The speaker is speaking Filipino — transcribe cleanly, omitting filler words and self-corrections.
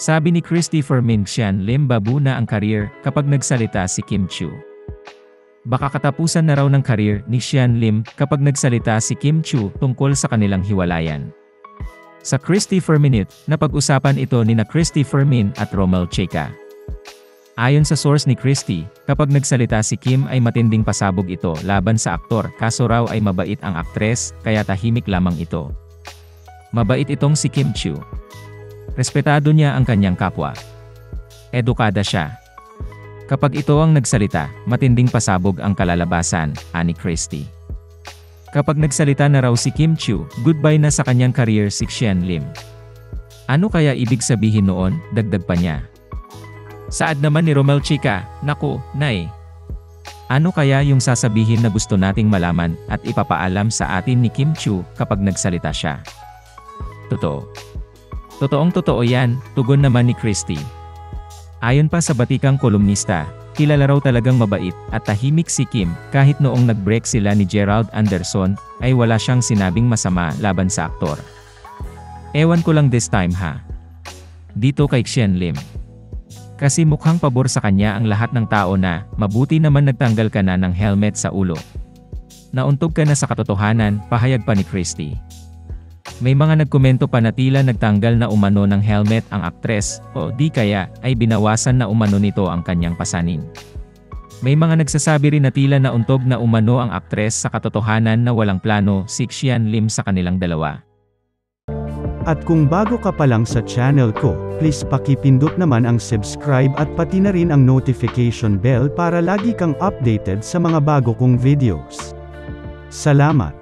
Sabi ni Christopher Min, Xian Lim babu na ang career kapag nagsalita si Kim Chiu. Baka katapusan na raw ng career ni Xian Lim kapag nagsalita si Kim Chiu tungkol sa kanilang hiwalayan. Sa Christopher Minute, napag-usapan ito ni na Christopher Min at Romel Checa. Ayon sa source ni Christy, kapag nagsalita si Kim ay matinding pasabog ito laban sa aktor, kaso raw ay mabait ang aktres, kaya tahimik lamang ito. Mabait itong si Kim Chiu. Respetado niya ang kanyang kapwa. Edukada siya. Kapag ito ang nagsalita, matinding pasabog ang kalalabasan, ani Christy. Kapag nagsalita na raw si Kim Chiu, goodbye na sa kanyang career si Xian Lim. Ano kaya ibig sabihin noon, dagdag pa niya. Saad naman ni Romel Checa, naku, nay. Ano kaya yung sasabihin na gusto nating malaman at ipapaalam sa atin ni Kim Chiu kapag nagsalita siya? Totoo. Totoong totoo yan, tugon naman ni Christy. Ayon pa sa batikang kolumnista, kilala raw talagang mabait at tahimik si Kim kahit noong nag-break sila ni Gerald Anderson ay wala siyang sinabing masama laban sa aktor. Ewan ko lang this time ha. Dito kay Xian Lim. Kasi mukhang pabor sa kanya ang lahat ng tao na mabuti naman nagtanggal ka na ng helmet sa ulo. Nauntog ka na sa katotohanan, pahayag pa ni Christy. May mga nagkomento pa na tila nagtanggal na umano ng helmet ang aktres, o di kaya ay binawasan na umano nito ang kanyang pasanin. May mga nagsasabi rin na tila nauntog na umano ang aktres sa katotohanan na walang plano si Xian Lim sa kanilang dalawa. At kung bago ka pa lang sa channel ko, please pakipindot naman ang subscribe at pati na rin ang notification bell para lagi kang updated sa mga bago kong videos. Salamat!